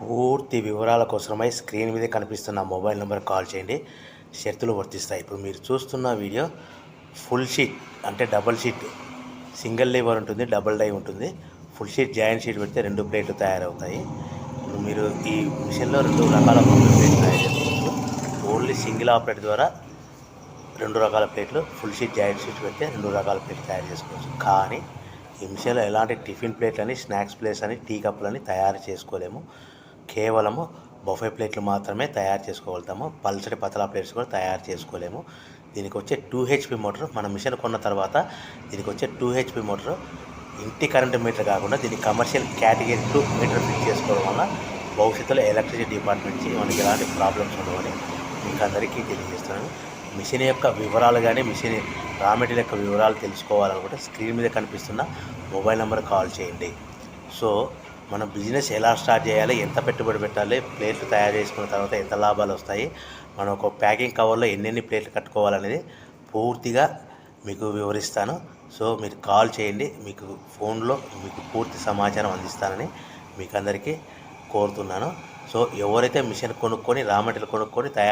పూర్తి వివరాల కోసమై స్క్రీన్ మీద కనిపిస్తున్న మొబైల్ నెంబర్ కాల్ చేయండి. షరతులు వర్తిస్తాయి. ఇప్పుడు మీరు చూస్తున్న వీడియో ఫుల్ షీట్ అంటే డబల్ షీట్, సింగిల్ లివర్ ఉంటుంది, డబుల్ డై ఉంటుంది. ఫుల్ షీట్ జాయింట్ షీట్ పెడితే 2 ప్లేట్లు తయారవుతాయి. ఇప్పుడు మీరు ఈ మిషన్లో 2 రకాల బఫే ప్లేట్లు తయారు చేసుకోవచ్చు. ఓన్లీ సింగిల్ ఆపరేట్ ద్వారా 2 రకాల ప్లేట్లు, ఫుల్ షీట్ జాయింట్ షీట్ పెడితే 2 రకాల ప్లేట్లు తయారు చేసుకోవచ్చు. కానీ ఈ మిషన్లో ఎలాంటి టిఫిన్ ప్లేట్లని, స్నాక్స్ ప్లేట్స్ అని, టీ కప్పులని తయారు చేసుకోలేము. కేవలము బఫే ప్లేట్లు మాత్రమే తయారు చేసుకోగలుగుతాము. పల్చటి పతలా ప్లేట్స్ కూడా తయారు చేసుకోలేము. దీనికి వచ్చే 2 HP మోటార్, మన మిషన్ కొన్న తర్వాత దీనికి వచ్చే 2 HP మోటార్ ఇంటి కరెంటు మీటర్ కాకుండా దీనికి కమర్షియల్ కేటగిరీ 2 మీటర్ ఫిట్ చేసుకోవడం వల్ల భవిష్యత్తులో ఎలక్ట్రిసిటీ డిపార్ట్మెంట్ నుంచి మనకి ఎలాంటి ప్రాబ్లమ్స్ ఉండవని మీకు అందరికీ తెలియజేస్తున్నాను. మిషన్ యొక్క వివరాలు కానీ, మిషన్ రా మెటీరియల్ యొక్క వివరాలు తెలుసుకోవాలనుకుంటే స్క్రీన్ మీద కనిపిస్తున్న మొబైల్ నెంబర్ కాల్ చేయండి. సో మన బిజినెస్ ఎలా స్టార్ట్ చేయాలి, ఎంత పెట్టుబడి పెట్టాలి, ప్లేట్లు తయారు చేసుకున్న తర్వాత ఎంత లాభాలు వస్తాయి, మనం ఒక ప్యాకింగ్ కవర్లో ఎన్నెన్ని ప్లేట్లు కట్టుకోవాలనేది పూర్తిగా మీకు వివరిస్తాను. సో మీరు కాల్ చేయండి, మీకు ఫోన్లో మీకు పూర్తి సమాచారం అందిస్తానని మీకు అందరికీ కోరుతున్నాను. సో ఎవరైతే మిషన్ కొనుక్కొని రా మెటీరియల్ కొనుక్కొని తయారు